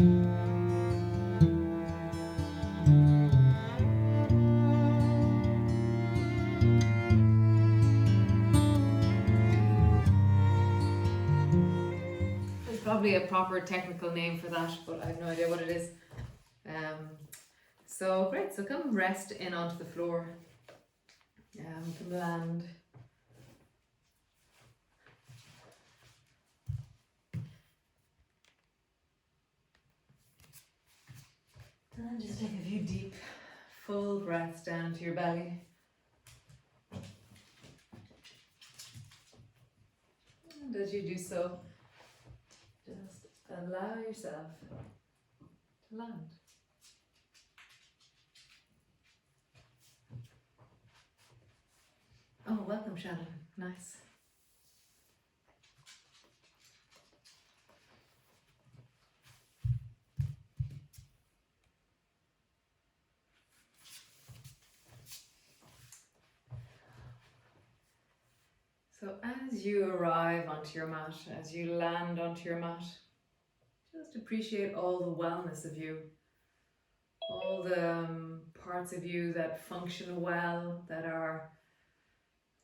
There's probably a proper technical name for that, but I have no idea what it is. So great, so come rest in onto the floor. Come land. And just take a few deep, full breaths down to your belly. And as you do so, just allow yourself to land. Oh, welcome, Shannon. Nice. So as you arrive onto your mat, as you land onto your mat, just appreciate all the wellness of you, all the parts of you that function well, that are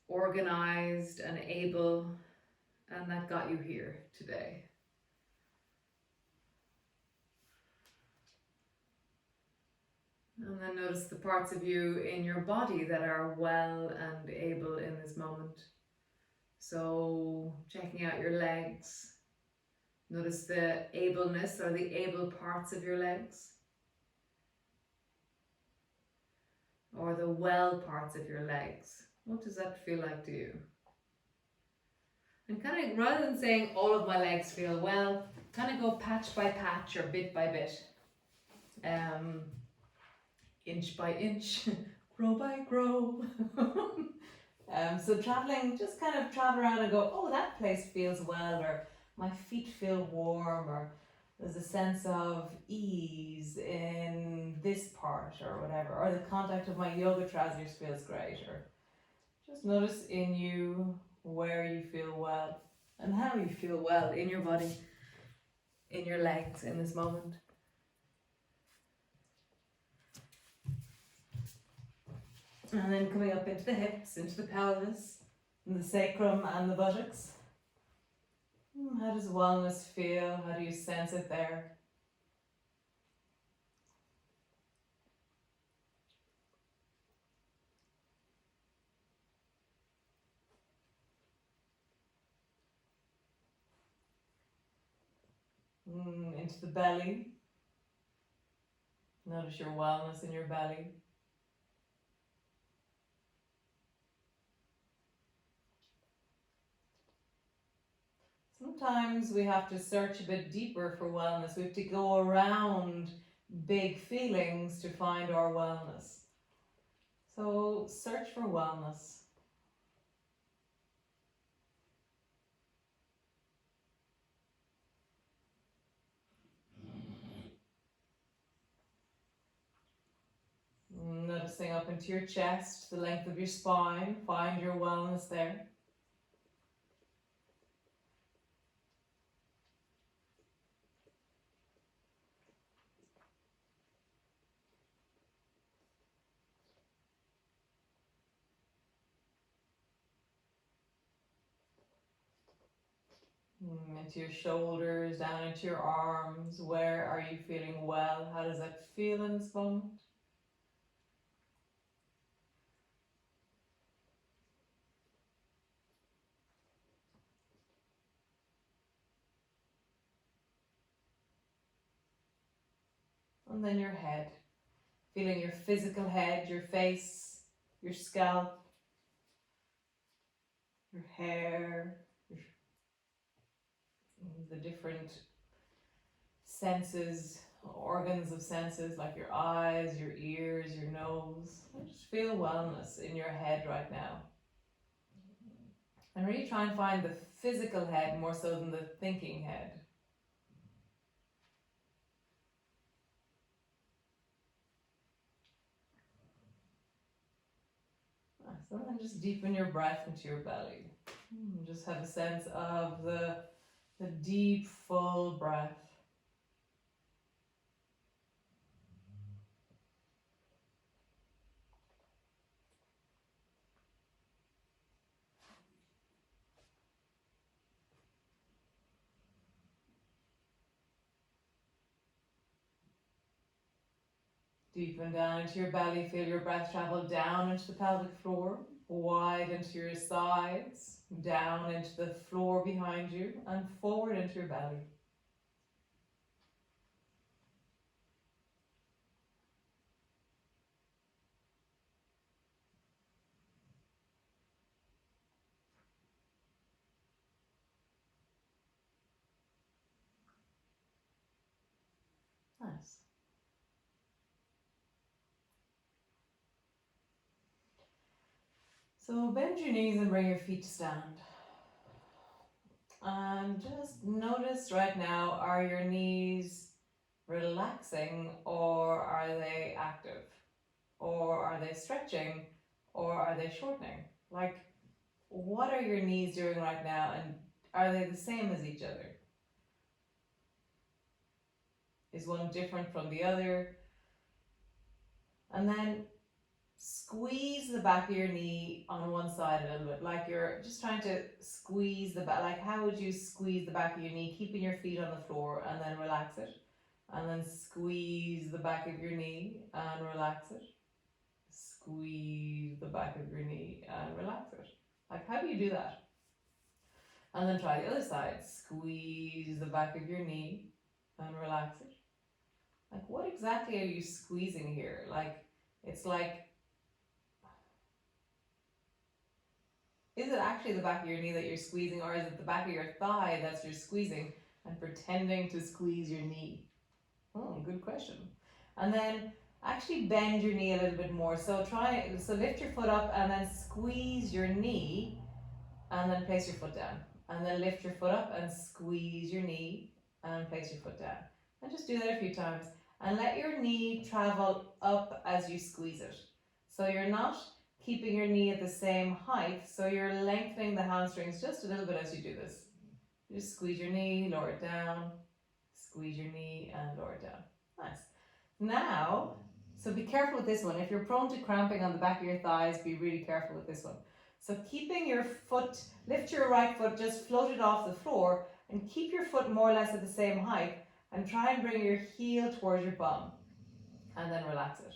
organized and able, and that got you here today. And then notice the parts of you in your body that are well and able in this moment. So checking out your legs. Notice the ableness or the able parts of your legs. Or the well parts of your legs. What does that feel like to you? And kind of, rather than saying all of my legs feel well, kind of go patch by patch or bit by bit. Inch by inch, grow by grow. So traveling, just kind of travel around and go, oh, that place feels well, or my feet feel warm, or there's a sense of ease in this part, or whatever, or the contact of my yoga trousers feels great, or just notice in you where you feel well and how you feel well in your body, in your legs in this moment. And then coming up into the hips, into the pelvis, and the sacrum and the buttocks. How does wellness feel? How do you sense it there? Into the belly. Notice your wellness in your belly. Sometimes we have to search a bit deeper for wellness. We have to go around big feelings to find our wellness. So search for wellness. Noticing up into your chest, the length of your spine, find your wellness there. Into your shoulders, down into your arms. Where are you feeling well? How does that feel in this moment? And then your head. Feeling your physical head, your face, your scalp, your hair, the different senses, organs of senses like your eyes, your ears, your nose. Just feel wellness in your head right now. And really try and find the physical head more so than the thinking head. So then just deepen your breath into your belly. Just have a sense of the deep, full breath. Deepen down into your belly, feel your breath travel down into the pelvic floor, wide into your sides, down into the floor behind you, and forward into your belly. Nice. So bend your knees and bring your feet to stand. And just notice right now, are your knees relaxing or are they active? Or are they stretching or are they shortening? Like, what are your knees doing right now, and are they the same as each other? Is one different from the other? And then squeeze the back of your knee on one side a little bit, like you're just trying to squeeze the back. Like, how would you squeeze the back of your knee, keeping your feet on the floor, and then relax it? And then squeeze the back of your knee and relax it. Squeeze the back of your knee and relax it. Like, how do you do that? And then try the other side. Squeeze the back of your knee and relax it. Like, what exactly are you squeezing here? Like, it's like, is it actually the back of your knee that you're squeezing, or is it the back of your thigh that you're squeezing and pretending to squeeze your knee? Oh, good question. And then actually bend your knee a little bit more. So lift your foot up and then squeeze your knee and then place your foot down. And then lift your foot up and squeeze your knee and place your foot down. And just do that a few times. And let your knee travel up as you squeeze it. So you're not keeping your knee at the same height, so you're lengthening the hamstrings just a little bit as you do this. Just squeeze your knee, lower it down, squeeze your knee and lower it down. Nice. Now, so be careful with this one. If you're prone to cramping on the back of your thighs, be really careful with this one. So keeping your foot, lift your right foot, just float it off the floor and keep your foot more or less at the same height and try and bring your heel towards your bum and then relax it.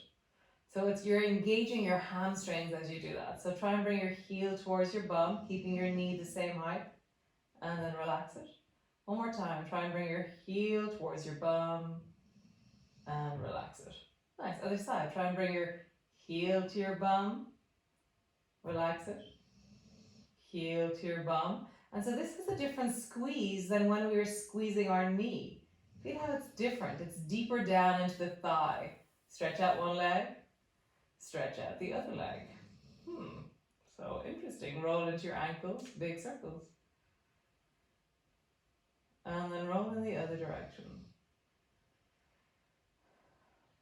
So you're engaging your hamstrings as you do that. So try and bring your heel towards your bum, keeping your knee the same height, and then relax it. One more time, try and bring your heel towards your bum and relax it. Nice, other side, try and bring your heel to your bum, relax it, heel to your bum. And so this is a different squeeze than when we were squeezing our knee. Feel how it's different, it's deeper down into the thigh. Stretch out one leg, stretch out the other leg. So interesting. Roll into your ankles, big circles. And then roll in the other direction.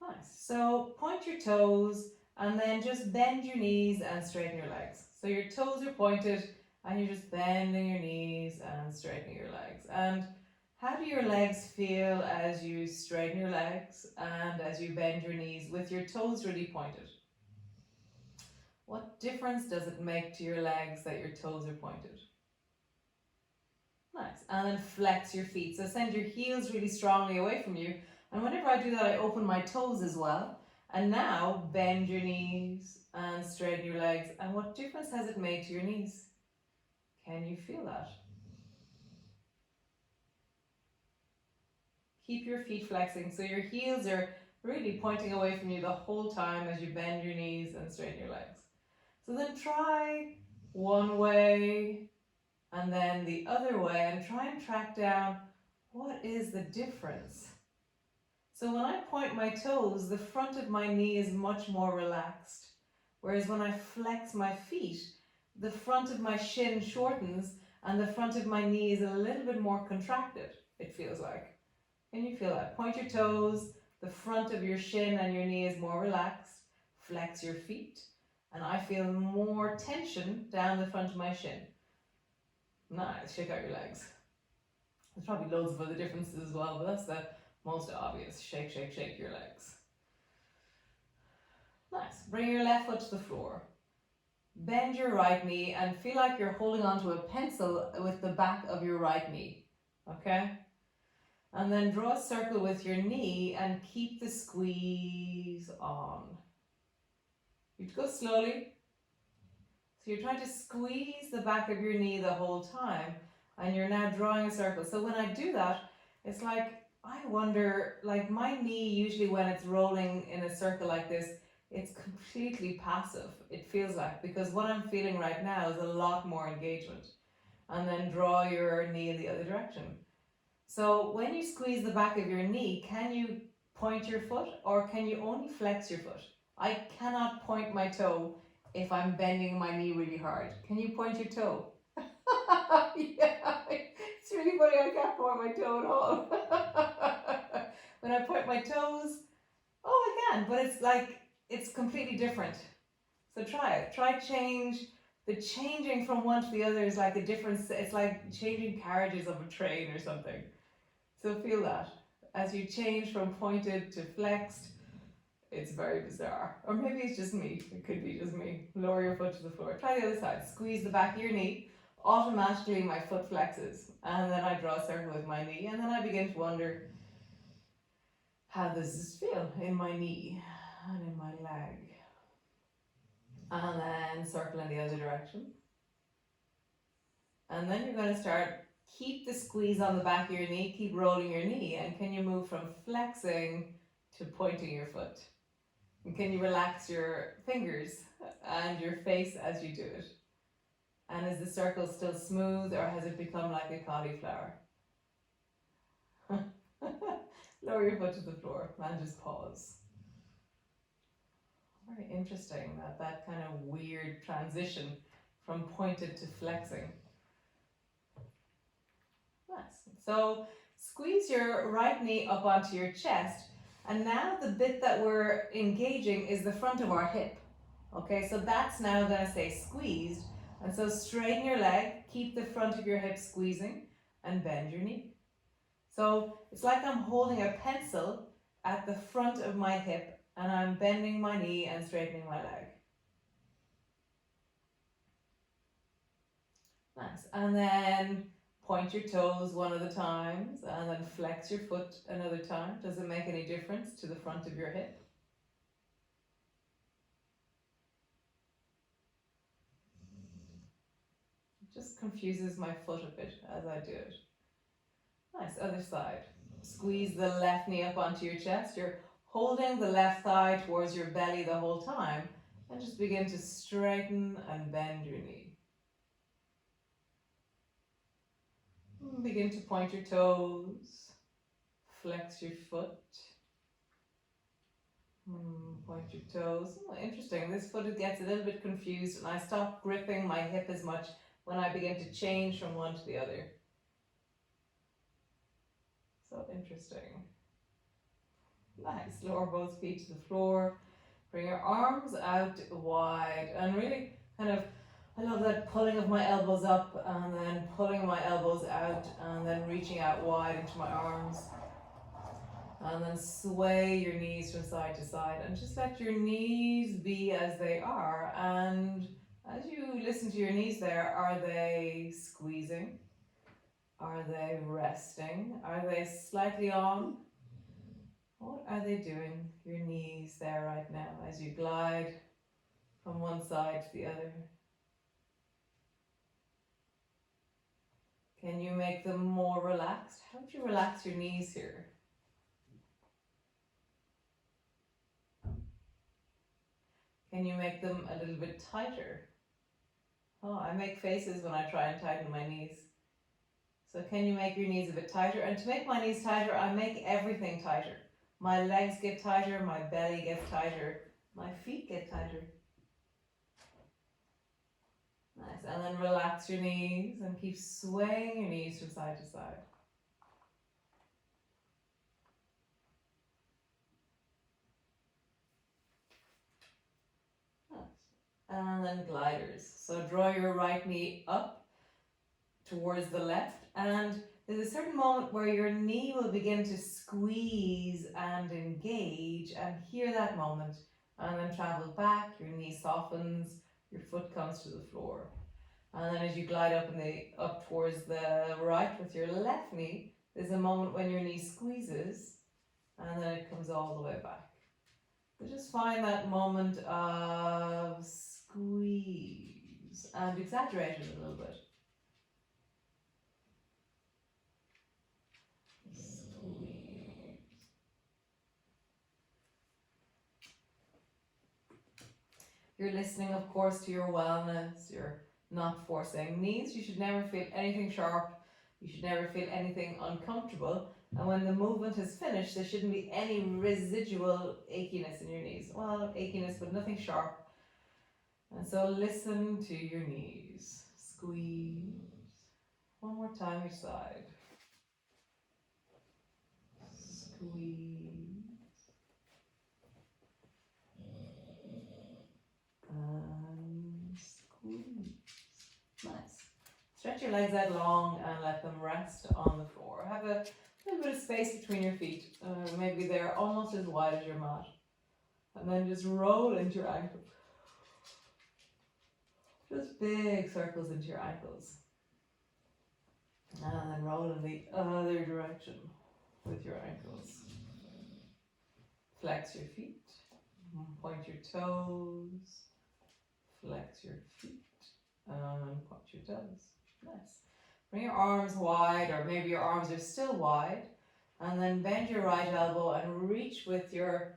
Nice. So point your toes and then just bend your knees and straighten your legs. So your toes are pointed and you're just bending your knees and straightening your legs. And how do your legs feel as you straighten your legs and as you bend your knees with your toes really pointed? What difference does it make to your legs that your toes are pointed? Nice. And then flex your feet. So send your heels really strongly away from you. And whenever I do that, I open my toes as well. And now bend your knees and straighten your legs. And what difference has it made to your knees? Can you feel that? Keep your feet flexing. So your heels are really pointing away from you the whole time as you bend your knees and straighten your legs. So then try one way and then the other way and try and track down what is the difference. So when I point my toes, the front of my knee is much more relaxed. Whereas when I flex my feet, the front of my shin shortens and the front of my knee is a little bit more contracted, it feels like. Can you feel that? Point your toes, the front of your shin and your knee is more relaxed. Flex your feet. And I feel more tension down the front of my shin. Nice, shake out your legs. There's probably loads of other differences as well, but that's the most obvious. Shake, shake, shake your legs. Nice. Bring your left foot to the floor. Bend your right knee and feel like you're holding onto a pencil with the back of your right knee. Okay? And then draw a circle with your knee and keep the squeeze on. You go slowly. So you're trying to squeeze the back of your knee the whole time, and you're now drawing a circle. So when I do that, it's like, I wonder, like my knee usually when it's rolling in a circle like this, it's completely passive, it feels like, because what I'm feeling right now is a lot more engagement. And then draw your knee in the other direction. So when you squeeze the back of your knee, can you point your foot or can you only flex your foot? I cannot point my toe if I'm bending my knee really hard. Can you point your toe? Yeah, it's really funny, I can't point my toe at all. When I point my toes, oh, I can, but it's like, it's completely different. So try it. Try change. The changing from one to the other is like a difference. It's like changing carriages of a train or something. So feel that. As you change from pointed to flexed, it's very bizarre. Or maybe it's just me. It could be just me. Lower your foot to the floor. Try the other side. Squeeze the back of your knee. Automatically my foot flexes. And then I draw a circle with my knee. And then I begin to wonder, how does this feel in my knee and in my leg? And then circle in the other direction. And then you're going to start, keep the squeeze on the back of your knee, keep rolling your knee. And can you move from flexing to pointing your foot? And can you relax your fingers and your face as you do it? And is the circle still smooth or has it become like a cauliflower? Lower your foot to the floor and just pause. Very interesting, that kind of weird transition from pointed to flexing. Nice. So squeeze your right knee up onto your chest, and now the bit that we're engaging is the front of our hip. Okay, so that's now going to say squeezed, and so straighten your leg, keep the front of your hip squeezing, and bend your knee. So it's like I'm holding a pencil at the front of my hip, and I'm bending my knee and straightening my leg. Nice. And then point your toes one of the times and then flex your foot another time. Does it make any difference to the front of your hip? It just confuses my foot a bit as I do it. Nice. Other side. Squeeze the left knee up onto your chest. You're holding the left thigh towards your belly the whole time, and just begin to straighten and bend your knee. Begin to point your toes, flex your foot, point your toes. Oh, interesting, this foot gets a little bit confused and I stop gripping my hip as much when I begin to change from one to the other. So interesting. Nice, lower both feet to the floor, bring your arms out wide and really kind of, I love that pulling of my elbows up and then pulling my elbows out and then reaching out wide into my arms. And then sway your knees from side to side and just let your knees be as they are. And as you listen to your knees there, are they squeezing? Are they resting? Are they slightly on? What are they doing, your knees there right now, as you glide from one side to the other? Can you make them more relaxed? How would you relax your knees here? Can you make them a little bit tighter? Oh, I make faces when I try and tighten my knees. So can you make your knees a bit tighter? And to make my knees tighter, I make everything tighter. My legs get tighter, my belly gets tighter, my feet get tighter. Nice, and then relax your knees and keep swaying your knees from side to side. Nice. And then gliders. So draw your right knee up towards the left, and there's a certain moment where your knee will begin to squeeze and engage, and hear that moment, and then travel back, your knee softens, your foot comes to the floor. And then as you glide up towards the right with your left knee, There's a moment when your knee squeezes and then it comes all the way back. So just find that moment of squeeze and exaggerate it a little bit. Squeeze. You're listening, of course, to your wellness. You're not forcing. Knees, you should never feel anything sharp. You should never feel anything uncomfortable. And when the movement is finished, there shouldn't be any residual achiness in your knees. Well, achiness, but nothing sharp. And so listen to your knees. Squeeze. One more time each side. Squeeze. And squeeze. Nice. Stretch your legs out long and let them rest on the floor. Have a little bit of space between your feet. Maybe they're almost as wide as your mat. And then just roll into your ankles. Just big circles into your ankles. And then roll in the other direction with your ankles. Flex your feet. Point your toes. Flex your feet. And point your toes. Nice. Bring your arms wide, or maybe your arms are still wide. And then bend your right elbow and reach with your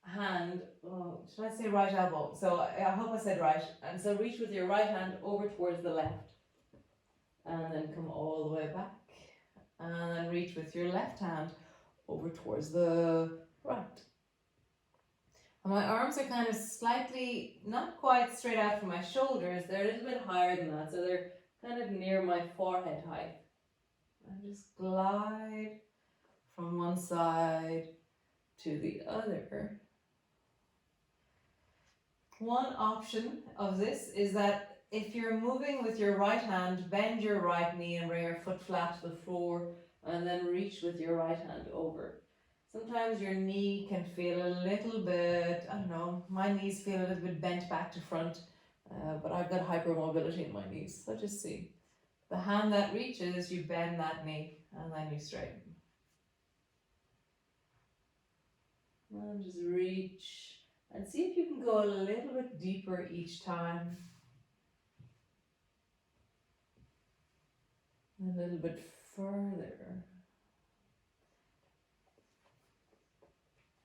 hand. Oh, should I say right elbow? So I hope I said right. And so reach with your right hand over towards the left. And then come all the way back. And then reach with your left hand over towards the right. And my arms are kind of slightly, not quite straight out from my shoulders. They're a little bit higher than that. So they're kind of near my forehead height. And just glide from one side to the other. One option of this is that if you're moving with your right hand, bend your right knee and bring your foot flat to the floor, and then reach with your right hand over. Sometimes your knee can feel a little bit, I don't know, my knees feel a little bit bent back to front, but I've got hypermobility in my knees, so just see. The hand that reaches, you bend that knee, and then you straighten. And just reach, and see if you can go a little bit deeper each time. A little bit further.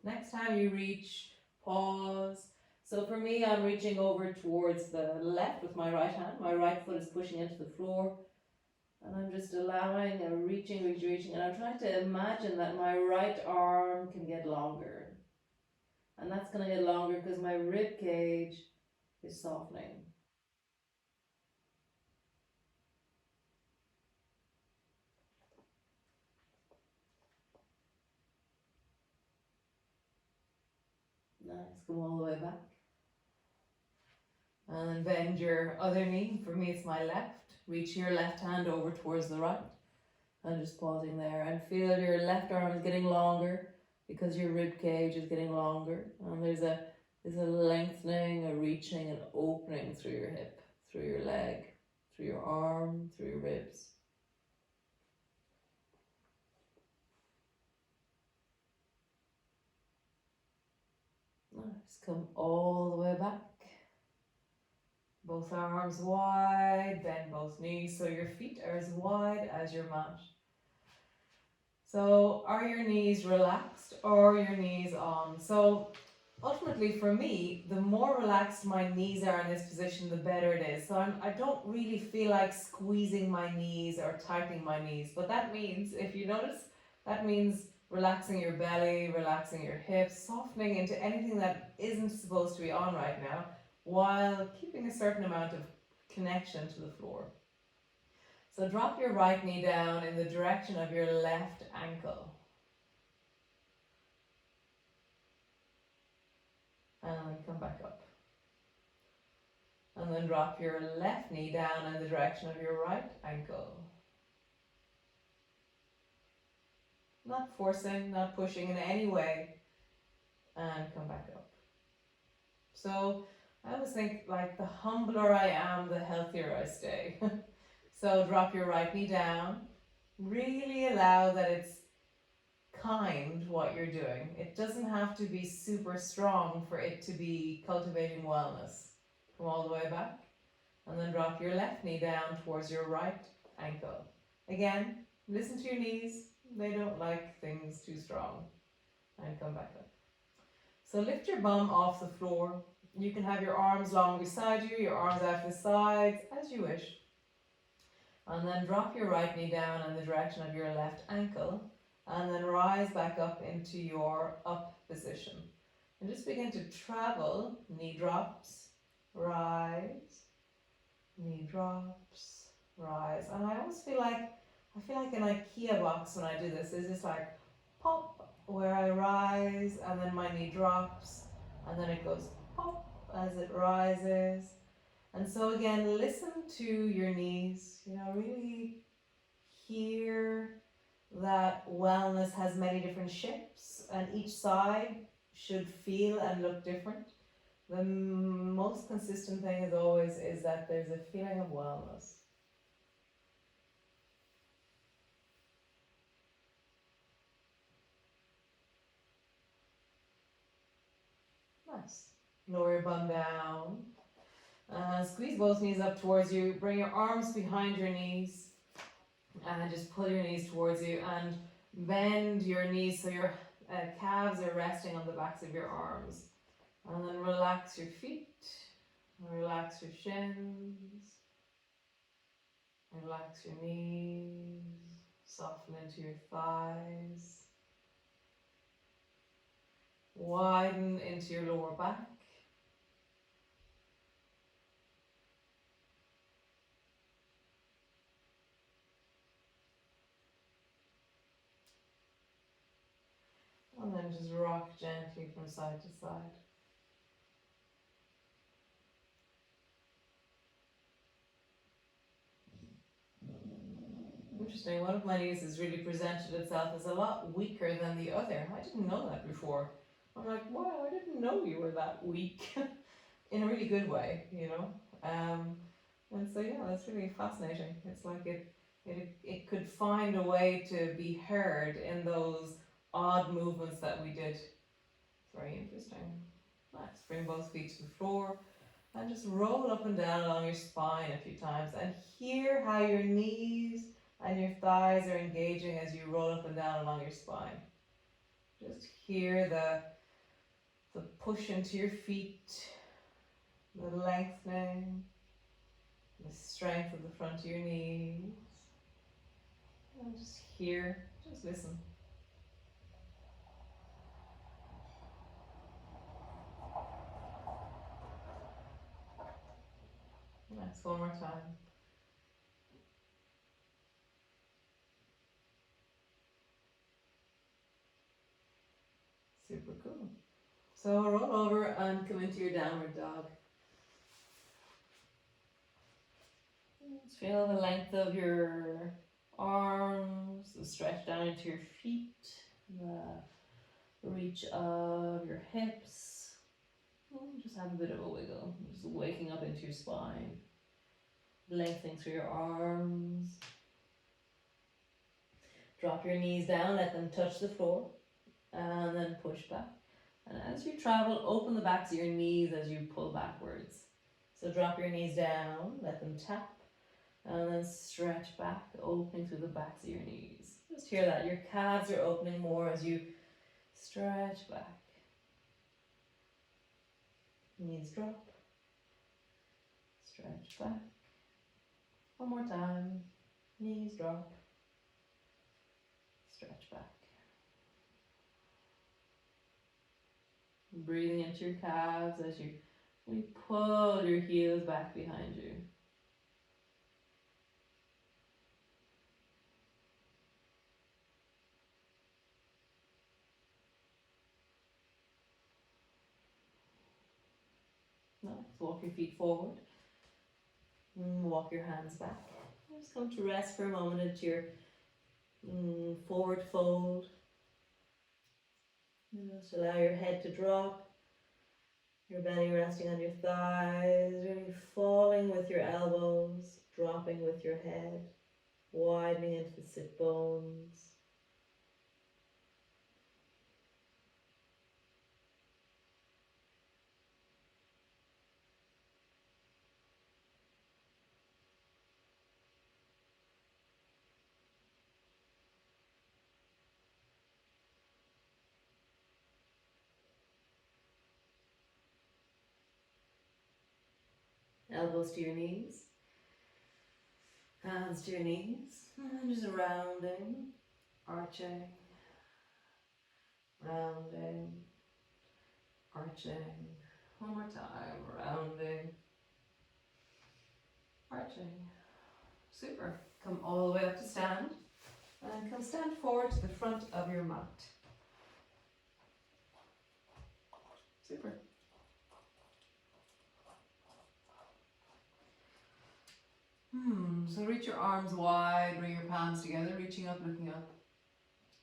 Next time you reach, pause. So for me, I'm reaching over towards the left with my right hand. My right foot is pushing into the floor. And I'm just allowing and reaching. And I'm trying to imagine that my right arm can get longer. And that's going to get longer because my rib cage is softening. Nice, come all the way back. And then bend your other knee. For me, it's my left. Reach your left hand over towards the right. And just pausing there. And feel your left arm is getting longer because your rib cage is getting longer. And there's a lengthening, a reaching, and opening through your hip, through your leg, through your arm, through your ribs. Nice, come all the way back. Both arms wide, bend both knees so your feet are as wide as your mat. So are your knees relaxed or your knees on? So ultimately for me, the more relaxed my knees are in this position, the better it is. So I don't really feel like squeezing my knees or tightening my knees. But that means, if you notice, that means relaxing your belly, relaxing your hips, softening into anything that isn't supposed to be on right now, while keeping a certain amount of connection to the floor. So drop your right knee down in the direction of your left ankle. And then come back up. And then drop your left knee down in the direction of your right ankle. Not forcing, not pushing in any way. And come back up. So I always think, like, the humbler I am, the healthier I stay. So drop your right knee down. Really allow that it's kind what you're doing. It doesn't have to be super strong for it to be cultivating wellness. Come all the way back and then drop your left knee down towards your right ankle. Again, listen to your knees. They don't like things too strong. And come back up. So lift your bum off the floor. You can have your arms long beside you, your arms out to the sides, as you wish. And then drop your right knee down in the direction of your left ankle. And then rise back up into your up position. And just begin to travel, knee drops, rise, knee drops, rise. And I always feel like, an IKEA box when I do this. It's just like pop, where I rise, and then my knee drops, and then it goes pop as it rises. And so again, listen to your knees, really hear that wellness has many different shapes, and each side should feel and look different. The most consistent thing as always is that there's a feeling of wellness. Nice. Lower your bum down. Squeeze both knees up towards you. Bring your arms behind your knees. And just pull your knees towards you and bend your knees so your calves are resting on the backs of your arms. And then relax your feet. Relax your shins. Relax your knees. Soften into your thighs. Widen into your lower back. And then just rock gently from side to side. Interesting, one of my knees has really presented itself as a lot weaker than the other. I didn't know that before. I'm like, wow, I didn't know you were that weak. In a really good way, and so yeah, that's really fascinating. It's like it could find a way to be heard in those odd movements that we did. It's very interesting. Nice. Bring both feet to the floor and just roll up and down along your spine a few times and hear how your knees and your thighs are engaging as you roll up and down along your spine. Just hear the push into your feet, the lengthening, the strength of the front of your knees. And just hear, just listen. Nice, one more time. Super cool. So roll over and come into your downward dog. Just feel the length of your arms, the stretch down into your feet, the reach of your hips. Just have a bit of a wiggle. Just waking up into your spine. Lengthening through your arms. Drop your knees down, let them touch the floor, and then push back. And as you travel, open the backs of your knees as you pull backwards. So drop your knees down, let them tap, and then stretch back, opening through the backs of your knees. Just hear that. Your calves are opening more as you stretch back. Knees drop, stretch back. One more time. Knees drop, stretch back. Breathing into your calves as you pull your heels back behind you. Nice. Walk your feet forward. Walk your hands back. Just come to rest for a moment into your forward fold. Just allow your head to drop. Your belly resting on your thighs, really falling with your elbows, dropping with your head. widening into the sit bones. Elbows to your knees, hands to your knees, and just rounding, arching, rounding, arching. One more time, rounding, arching. Super. Come all the way up to stand, and come stand forward to the front of your mat. Super. So reach your arms wide, bring your palms together, reaching up, looking up.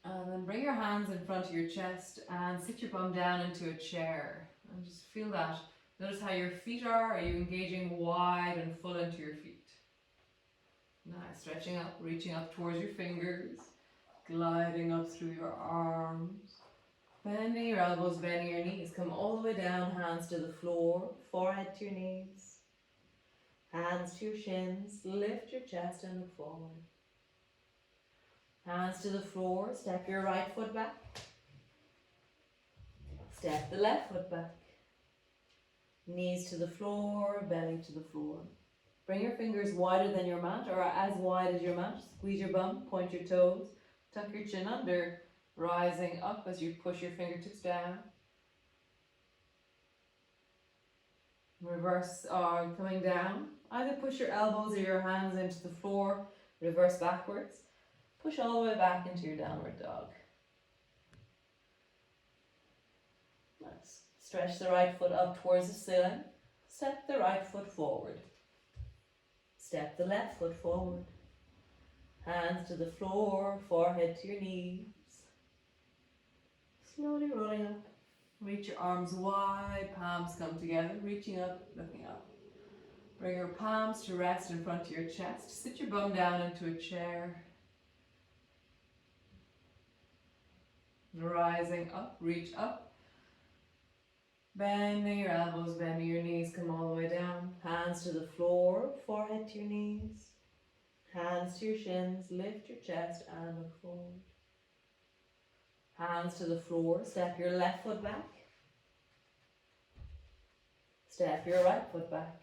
And then bring your hands in front of your chest and sit your bum down into a chair. And just feel that. Notice how your feet are. Are you engaging wide and full into your feet? Nice. Stretching up, reaching up towards your fingers, gliding up through your arms. Bending your elbows, bending your knees. Come all the way down, hands to the floor, forehead to your knees. Hands to your shins, lift your chest and look forward. Hands to the floor, step your right foot back. Step the left foot back. Knees to the floor, belly to the floor. Bring your fingers wider than your mat, or as wide as your mat. Squeeze your bum, point your toes, tuck your chin under, rising up as you push your fingertips down. Reverse coming down. Either push your elbows or your hands into the floor, reverse backwards. Push all the way back into your downward dog. Nice. Stretch the right foot up towards the ceiling. Step the right foot forward. Step the left foot forward. Hands to the floor, forehead to your knees. Slowly rolling up. Reach your arms wide, palms come together, reaching up, looking up. Bring your palms to rest in front of your chest. Sit your bum down into a chair. Rising up, reach up. Bending your elbows, bending your knees, come all the way down. Hands to the floor, forehead to your knees. Hands to your shins, lift your chest and look forward. Hands to the floor, step your left foot back. Step your right foot back.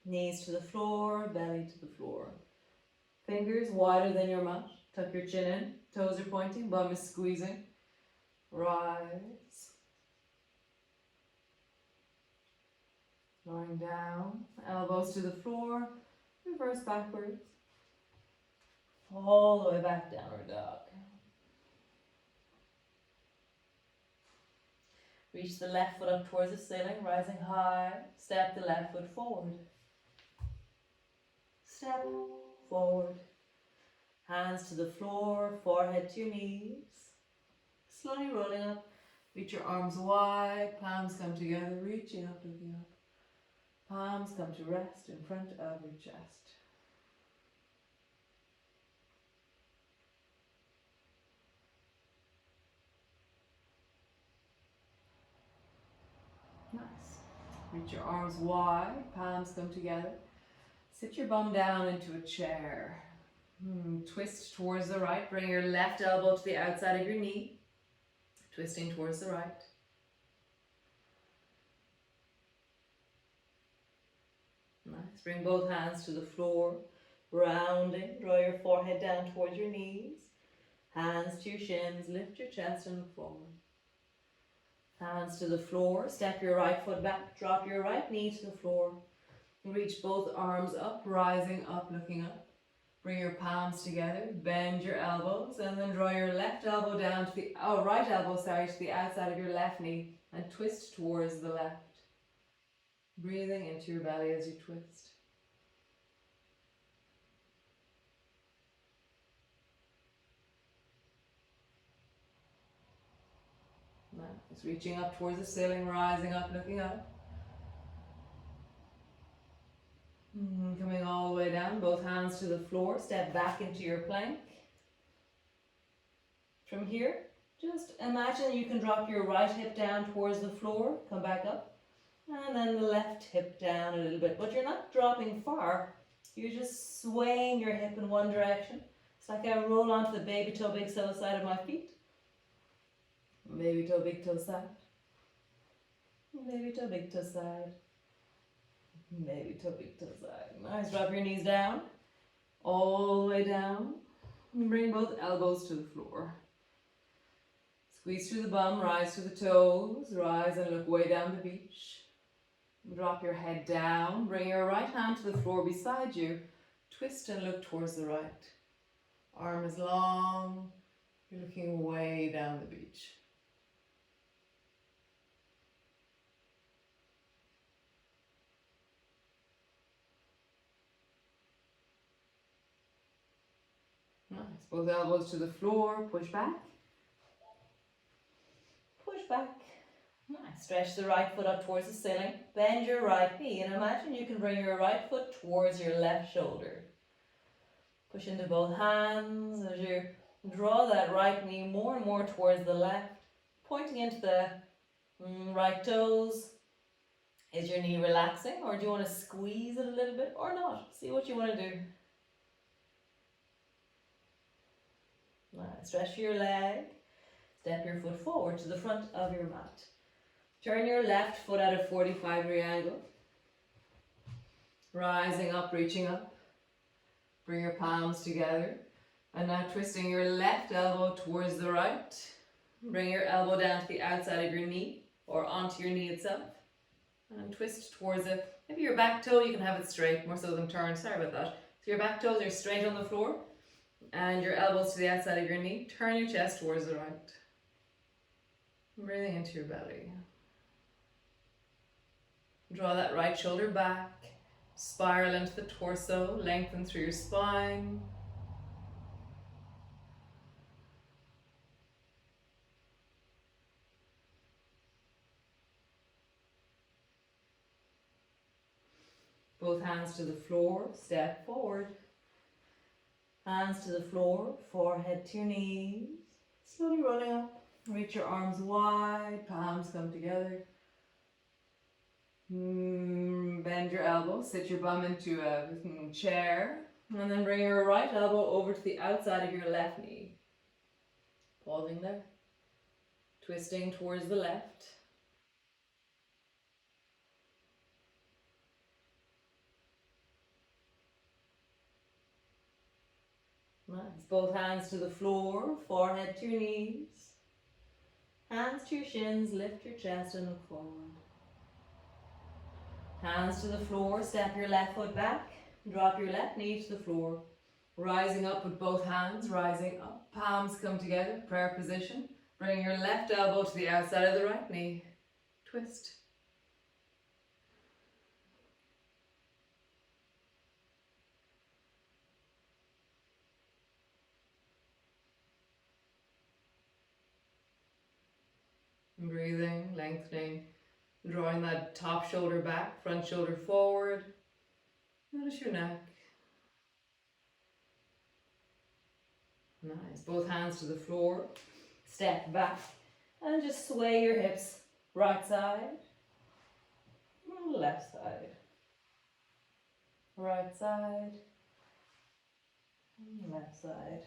Knees to the floor, belly to the floor. Fingers wider than your mat. Tuck your chin in, toes are pointing, bum is squeezing. Rise. Lying down, elbows to the floor, reverse backwards. All the way back, downward dog. Reach the left foot up towards the ceiling, rising high. Step the left foot forward. Step forward. Hands to the floor, forehead to your knees. Slowly rolling up. Reach your arms wide, palms come together, reaching up, looking up. Palms come to rest in front of your chest. Nice. Reach your arms wide, palms come together. Sit your bum down into a chair. Twist towards the right. Bring your left elbow to the outside of your knee. Twisting towards the right. Nice. Bring both hands to the floor. Rounding. Draw your forehead down towards your knees. Hands to your shins. Lift your chest and look forward. Hands to the floor. Step your right foot back. Drop your right knee to the floor. Reach both arms up, rising up, looking up. Bring your palms together, bend your elbows, and then draw your left elbow down to the, right elbow, to the outside of your left knee, and twist towards the left. Breathing into your belly as you twist. Nice. Reaching up towards the ceiling, rising up, looking up. Coming all the way down, both hands to the floor, step back into your plank. From here, just imagine you can drop your right hip down towards the floor, come back up, and then the left hip down a little bit, but you're not dropping far, you're just swaying your hip in one direction. It's like I roll onto the baby toe, big toe side of my feet. Baby toe, big toe side. Baby toe, big toe side. Baby toe, big toe side. Nice, drop your knees down, all the way down. And bring both elbows to the floor. Squeeze through the bum, rise to the toes, rise and look way down the beach. Drop your head down, bring your right hand to the floor beside you, twist and look towards the right. Arm is long, you're looking way down the beach. Nice, both elbows to the floor, push back. Push back. Nice. Stretch the right foot up towards the ceiling. Bend your right knee and imagine you can bring your right foot towards your left shoulder. Push into both hands as you draw that right knee more and more towards the left, pointing into the right toes. Is your knee relaxing, or do you want to squeeze it a little bit or not? See what you want to do. Nice. Stretch your leg. Step your foot forward to the front of your mat. Turn your left foot at a 45-degree angle. Rising up, reaching up. Bring your palms together. And now twisting your left elbow towards the right. Bring your elbow down to the outside of your knee or onto your knee itself. And twist towards it. Maybe your back toe, you can have it straight, more so than turned. Sorry about that. So your back toes are straight on the floor. And your elbows to the outside of your knee. Turn your chest towards the right. Breathing into your belly. Draw that right shoulder back. Spiral into the torso. Lengthen through your spine. Both hands to the floor. Step forward. Hands to the floor. Forehead to your knees. Slowly rolling up. Reach your arms wide, palms come together. Bend your elbows, sit your bum into a chair, and then bring your right elbow over to the outside of your left knee. Pausing there. Twisting towards the left. Nice. Both hands to the floor, forehead to your knees. Hands to your shins, lift your chest and look forward. Hands to the floor, step your left foot back, drop your left knee to the floor. Rising up with both hands, rising up. Palms come together, prayer position. Bring your left elbow to the outside of the right knee. Twist. Breathing, lengthening, drawing that top shoulder back, front shoulder forward. Notice your neck. Nice. Both hands to the floor. Step back and just sway your hips. Right side, left side. Right side, left side.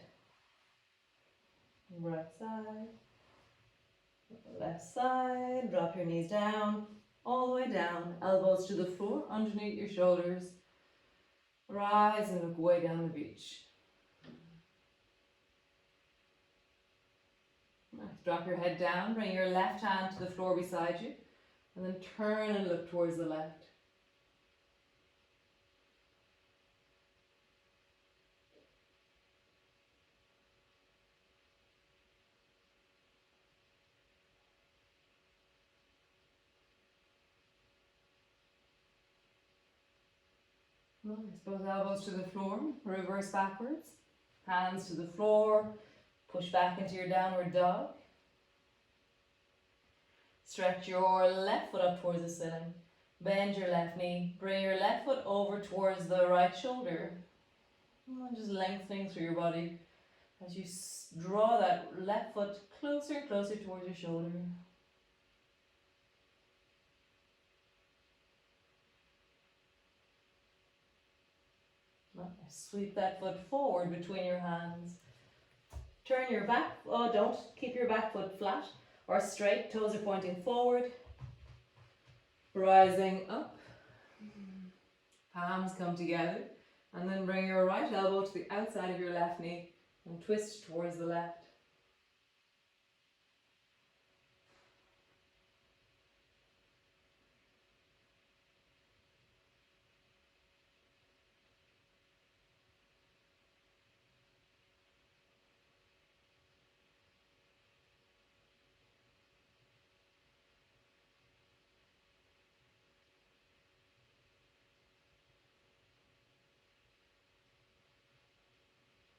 Right side. Left side, drop your knees down, all the way down, elbows to the floor, underneath your shoulders. Rise and look way down the beach. Nice. Drop your head down, bring your left hand to the floor beside you, and then turn and look towards the left. Nice. Both elbows to the floor, reverse backwards, hands to the floor, push back into your downward dog. Stretch your left foot up towards the ceiling. Bend your left knee. Bring your left foot over towards the right shoulder. And just lengthening through your body as you draw that left foot closer and closer towards your shoulder. Sweep that foot forward between your hands. Turn your back, don't keep your back foot flat or straight, toes are pointing forward. Rising up, palms come together, and then bring your right elbow to the outside of your left knee and twist towards the left.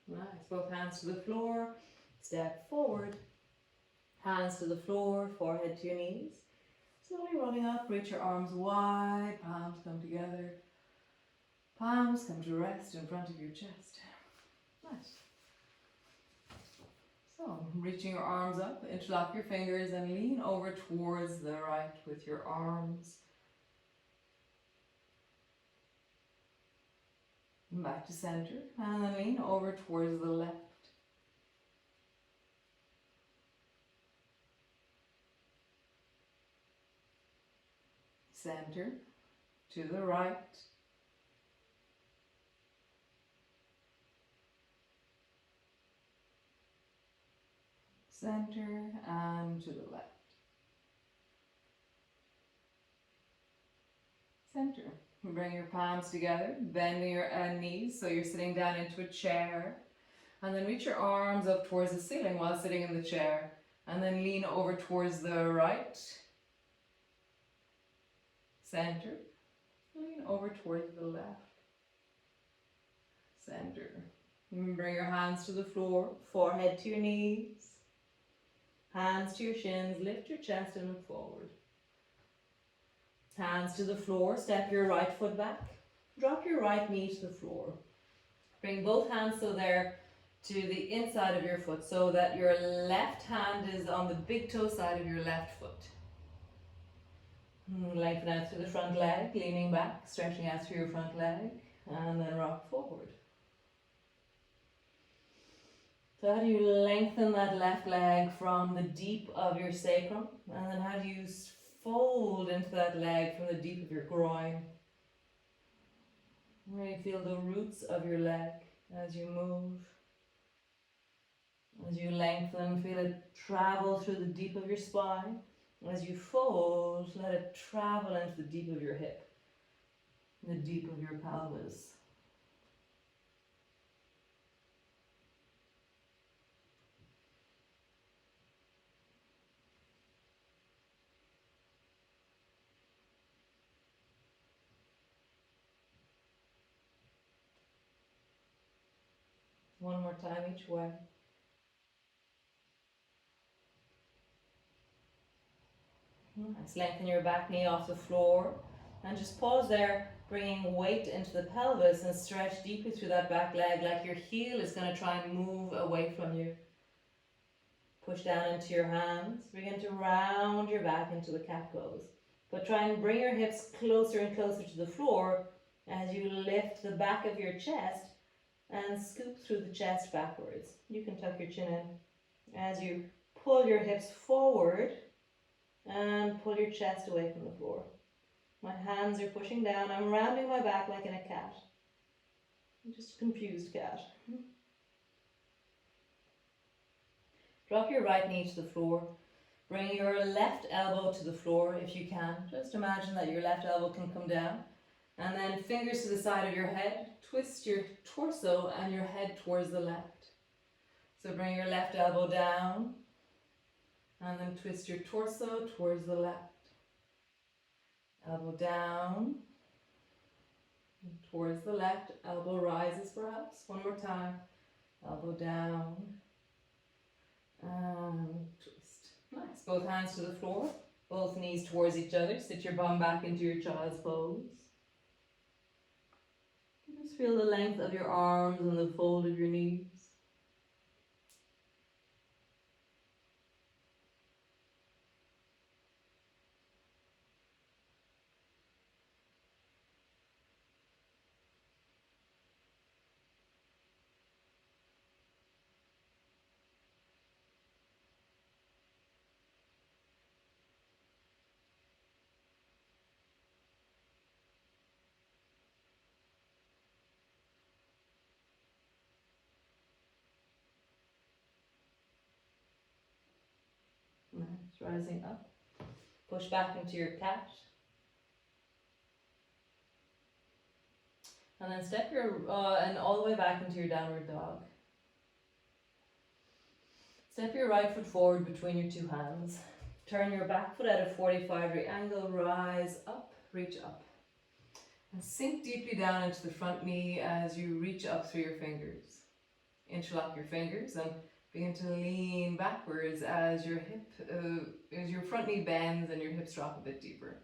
Nice, both hands to the floor, step forward, hands to the floor, forehead to your knees. Slowly rolling up, reach your arms wide, palms come together. Palms come to rest in front of your chest. Nice. So, reaching your arms up, interlock your fingers and lean over towards the right with your arms. Back to center, and then lean over towards the left. Center, to the right. Center and to the left. Center. Bring your palms together, bending your knees so you're sitting down into a chair. And then reach your arms up towards the ceiling while sitting in the chair. And then lean over towards the right. Center. Lean over towards the left. Center. And bring your hands to the floor, forehead to your knees. Hands to your shins, lift your chest and look forward. Hands to the floor, step your right foot back. Drop your right knee to the floor. Bring both hands so they're to the inside of your foot so that your left hand is on the big toe side of your left foot. Lengthen out through the front leg, leaning back, stretching out through your front leg, and then rock forward. So how do you lengthen that left leg from the deep of your sacrum? And then how do you fold into that leg from the deep of your groin? Really feel the roots of your leg as you move. As you lengthen, feel it travel through the deep of your spine. As you fold, let it travel into the deep of your hip, the deep of your pelvis. One more time each way. Nice. Lengthen your back knee off the floor and just pause there, bringing weight into the pelvis and stretch deeply through that back leg like your heel is going to try and move away from you. Push down into your hands. Begin to round your back into the cat pose. But try and bring your hips closer and closer to the floor as you lift the back of your chest and scoop through the chest backwards. You can tuck your chin in as you pull your hips forward and pull your chest away from the floor. My hands are pushing down. I'm rounding my back like in a cat. I'm just a confused cat. Drop your right knee to the floor. Bring your left elbow to the floor if you can. Just imagine that your left elbow can come down. And then fingers to the side of your head. Twist your torso and your head towards the left. So bring your left elbow down. And then twist your torso towards the left. Elbow down. Towards the left. Elbow rises perhaps. One more time. Elbow down. And twist. Nice. Both hands to the floor. Both knees towards each other. Sit your bum back into your child's pose. Just feel the length of your arms and the fold of your knees. Nice. Rising up. Push back into your cat. And then step your, and all the way back into your downward dog. Step your right foot forward between your two hands. Turn your back foot at a 45-degree angle. Rise up, reach up. And sink deeply down into the front knee as you reach up through your fingers. Interlock your fingers and begin to lean backwards as your as your front knee bends and your hips drop a bit deeper.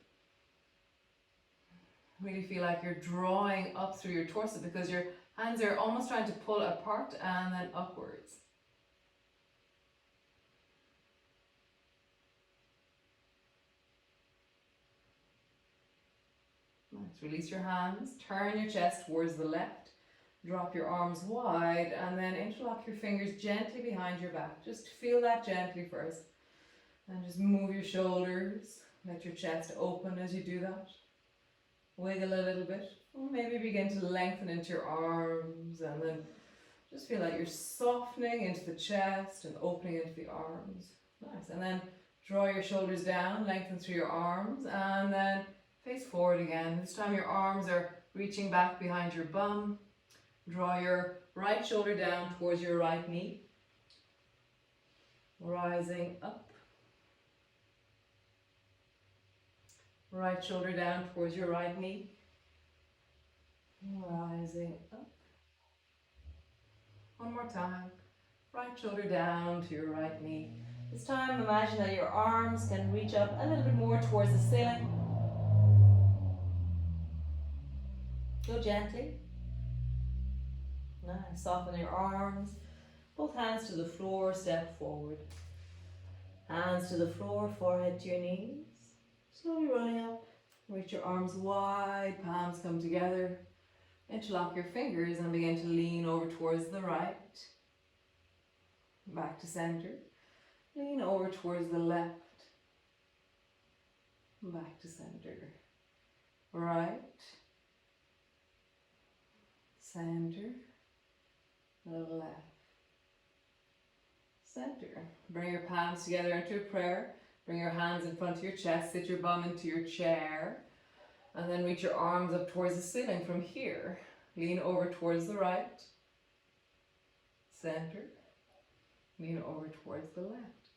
Really feel like you're drawing up through your torso because your hands are almost trying to pull apart and then upwards. Nice. Release your hands, turn your chest towards the left, drop your arms wide, and then interlock your fingers gently behind your back. Just feel that gently first. And just move your shoulders, let your chest open as you do that. Wiggle a little bit, or maybe begin to lengthen into your arms, and then just feel like you're softening into the chest and opening into the arms. Nice. And then draw your shoulders down, lengthen through your arms, and then face forward again. This time your arms are reaching back behind your bum. Draw your right shoulder down towards your right knee. Rising up. Right shoulder down towards your right knee. Rising up. One more time. Right shoulder down to your right knee. This time imagine that your arms can reach up a little bit more towards the ceiling. Go gently. Nice. Soften your arms. Both hands to the floor, step forward. Hands to the floor, forehead to your knees. Slowly rolling up. Reach your arms wide, palms come together. Interlock your fingers and begin to lean over towards the right. Back to center. Lean over towards the left. Back to center. Right. Center. Left. Center. Bring your palms together into a prayer. Bring your hands in front of your chest. Sit your bum into your chair. And then reach your arms up towards the ceiling from here. Lean over towards the right. Center. Lean over towards the left.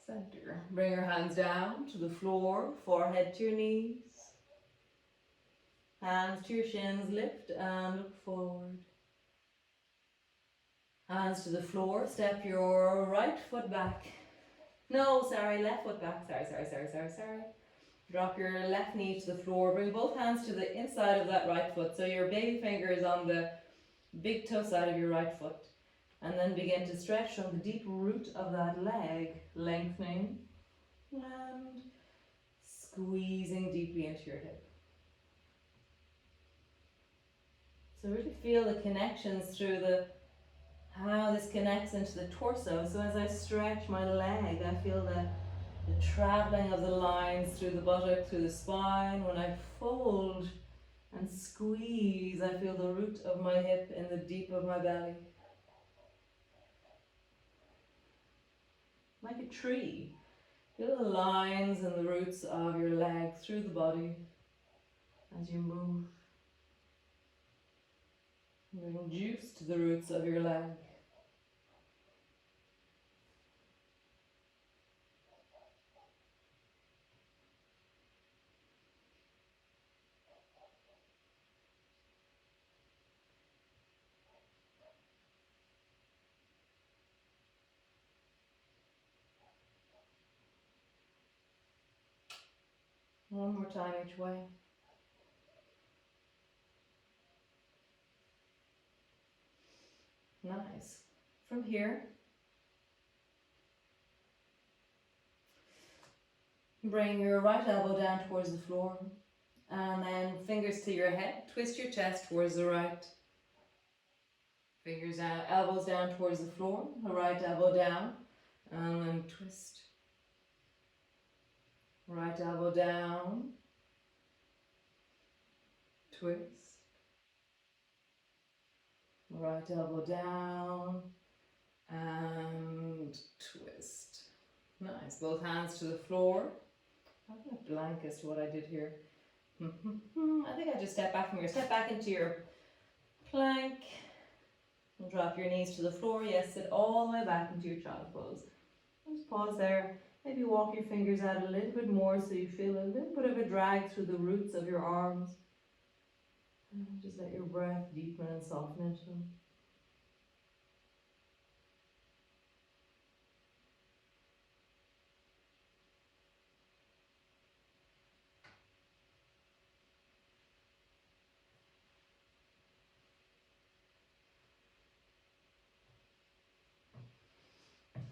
Center. Bring your hands down to the floor, forehead to your knees. Hands to your shins, lift and look forward. Hands to the floor, step your right foot back. No, sorry, left foot back. Sorry. Drop your left knee to the floor. Bring both hands to the inside of that right foot. So your baby finger is on the big toe side of your right foot. And then begin to stretch from the deep root of that leg, lengthening and squeezing deeply into your hip. So really feel the connections through how this connects into the torso. So as I stretch my leg, I feel the traveling of the lines through the buttock, through the spine. When I fold and squeeze, I feel the root of my hip in the deep of my belly. Like a tree. Feel the lines and the roots of your leg through the body as you move. Bring juice to the roots of your leg. One more time each way. Nice. From here, bring your right elbow down towards the floor, and then fingers to your head. Twist your chest towards the right. Fingers down, elbows down towards the floor. The right elbow down, and then twist. Right elbow down. Twist. Right elbow down and twist. Nice. Both hands to the floor. I'm a blank as to what I did here. I think I just step back from here. Step back into your plank and drop your knees to the floor. Yes, sit all the way back into your child pose. Just pause there. Maybe walk your fingers out a little bit more so you feel a little bit of a drag through the roots of your arms. And just let your breath deepen and soften into them.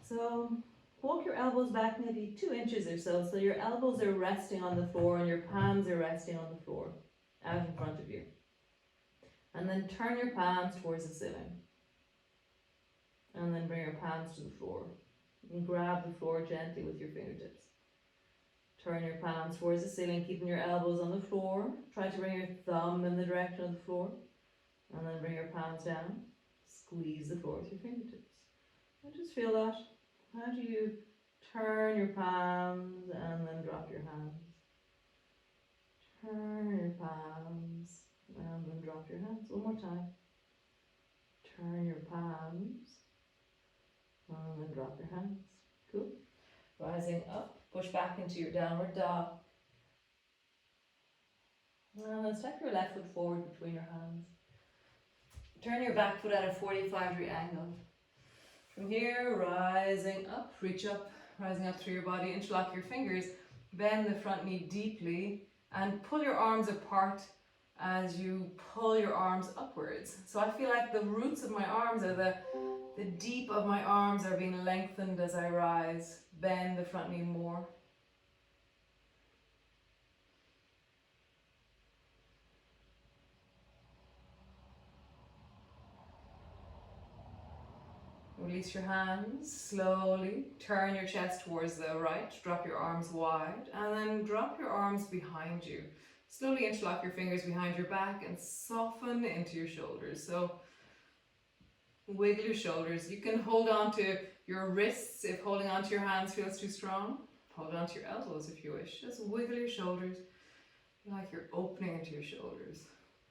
So walk your elbows back maybe 2 inches or so. So your elbows are resting on the floor and your palms are resting on the floor out in front of you. And then turn your palms towards the ceiling. And then bring your palms to the floor. And grab the floor gently with your fingertips. Turn your palms towards the ceiling, keeping your elbows on the floor. Try to bring your thumb in the direction of the floor. And then bring your palms down. Squeeze the floor with your fingertips. And just feel that. How do you turn your palms and then drop your hands? Turn your palms and then drop your hands. One more time. Turn your palms and then drop your hands. Cool. Rising up, push back into your downward dog. And then step your left foot forward between your hands. Turn your back foot at a 45-degree angle. From here, rising up, reach up, rising up through your body, interlock your fingers, bend the front knee deeply, and pull your arms apart as you pull your arms upwards. So I feel like the roots of my arms are the deep of my arms are being lengthened as I rise. Bend the front knee more. Release your hands slowly. Turn your chest towards the right. Drop your arms wide and then drop your arms behind you. Slowly interlock your fingers behind your back and soften into your shoulders. So wiggle your shoulders. You can hold on to your wrists if holding on to your hands feels too strong. Hold on to your elbows if you wish. Just wiggle your shoulders like you're opening into your shoulders.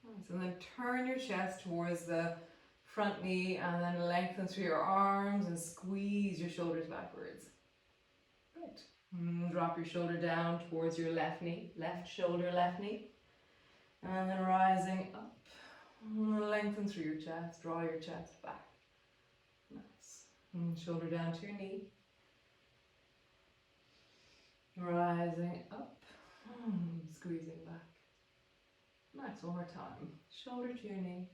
Nice. And then turn your chest towards the front knee and then lengthen through your arms and squeeze your shoulders backwards. Great. Drop your shoulder down towards your left knee, left shoulder, left knee. And then rising up, lengthen through your chest, draw your chest back. Nice. Shoulder down to your knee. Rising up, squeezing back. Nice, one more time. Shoulder to your knee.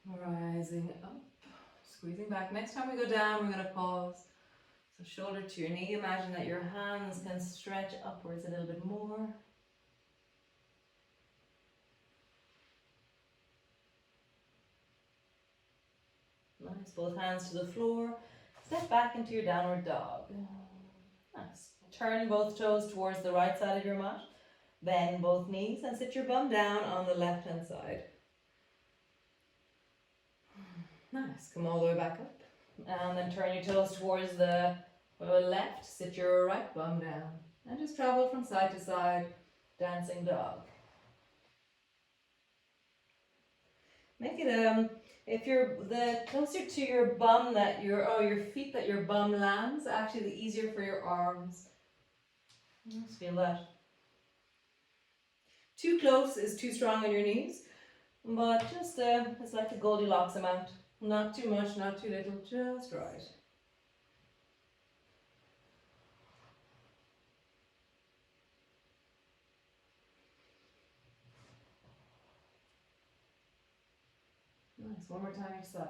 Rising up, squeezing back. Next time we go down, we're going to pause. So shoulder to your knee. Imagine that your hands can stretch upwards a little bit more. Nice. Both hands to the floor. Step back into your downward dog. Nice. Turn both toes towards the right side of your mat. Bend both knees and sit your bum down on the left hand side. Nice. Come all the way back up. And then turn your toes towards the left. Sit your right bum down. And just travel from side to side. Dancing dog. Make it if you're the closer to your bum that your feet that your bum lands, actually the easier for your arms. Just feel that. Too close is too strong on your knees, but just it's like the Goldilocks amount. Not too much, not too little, just right. Nice. One more time each side.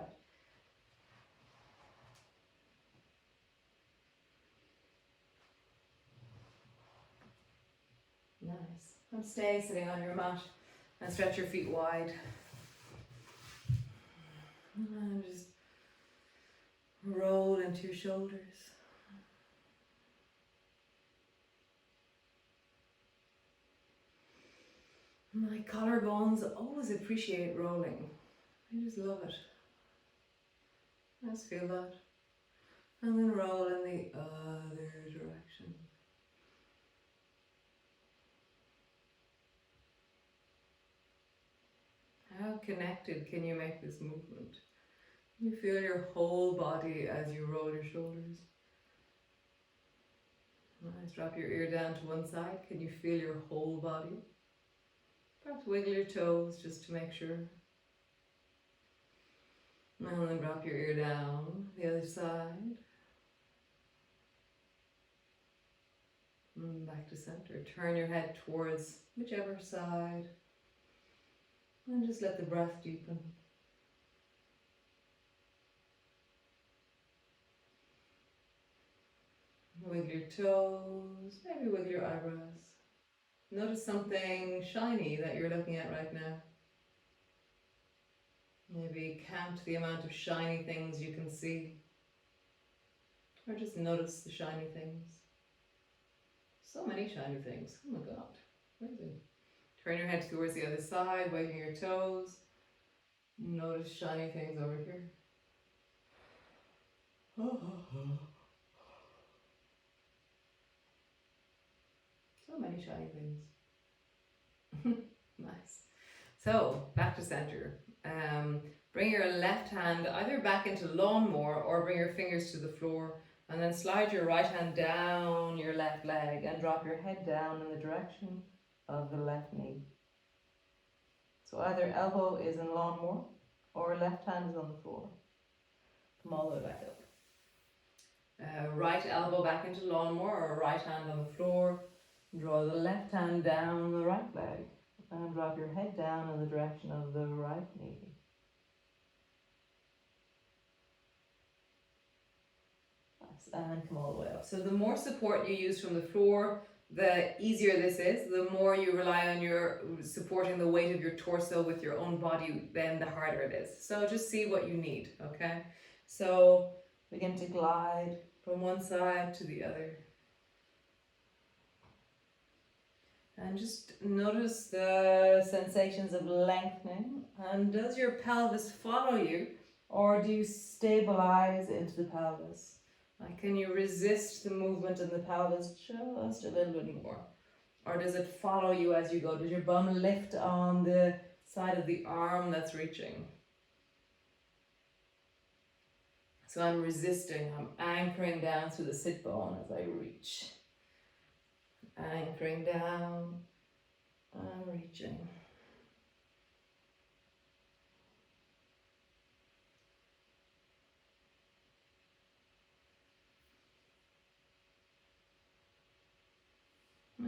Nice. And stay sitting on your mat and stretch your feet wide. And just roll into your shoulders. My collarbones always appreciate rolling. I just love it. Just feel that. And then roll in the other direction. How connected can you make this movement? You feel your whole body as you roll your shoulders. Nice. Drop your ear down to one side. Can you feel your whole body? Perhaps wiggle your toes just to make sure. And then drop your ear down the other side. And back to center. Turn your head towards whichever side. And just let the breath deepen. Wiggle your toes, maybe wiggle your eyebrows. Notice something shiny that you're looking at right now. Maybe count the amount of shiny things you can see. Or just notice the shiny things. So many shiny things. Oh my God. Crazy. Turn your head towards the other side, wiggling your toes. Notice shiny things over here. So many shiny things. Nice. So, back to center. Bring your left hand either back into lawnmower or bring your fingers to the floor, and then slide your right hand down your left leg and drop your head down in the direction of the left knee. So either elbow is in lawnmower or left hand is on the floor. Come all the way back up. Right elbow back into lawnmower or right hand on the floor. Draw the left hand down the right leg and drop your head down in the direction of the right knee. Nice. And come all the way up. So the more support you use from the floor, the easier this is. The more you rely on your supporting the weight of your torso with your own body, then the harder it is. So just see what you need, okay? So begin to glide from one side to the other. And just notice the sensations of lengthening. And does your pelvis follow you, or do you stabilize into the pelvis? Like, can you resist the movement in the pelvis just a little bit more? Or does it follow you as you go? Does your bum lift on the side of the arm that's reaching? So I'm resisting, I'm anchoring down through the sit bone as I reach. Anchoring down and reaching.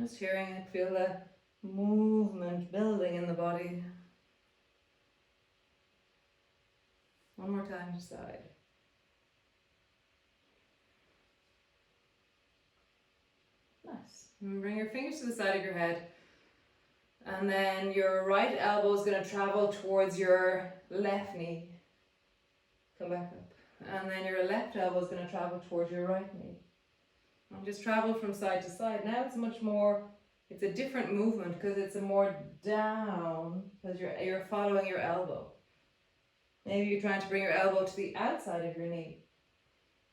Just hearing it, feel the movement building in the body. One more time to side. Nice. And bring your fingers to the side of your head. And then your right elbow is going to travel towards your left knee. Come back up. And then your left elbow is going to travel towards your right knee. And just travel from side to side. Now it's much more, it's a different movement because it's a more down, because you're following your elbow. Maybe you're trying to bring your elbow to the outside of your knee.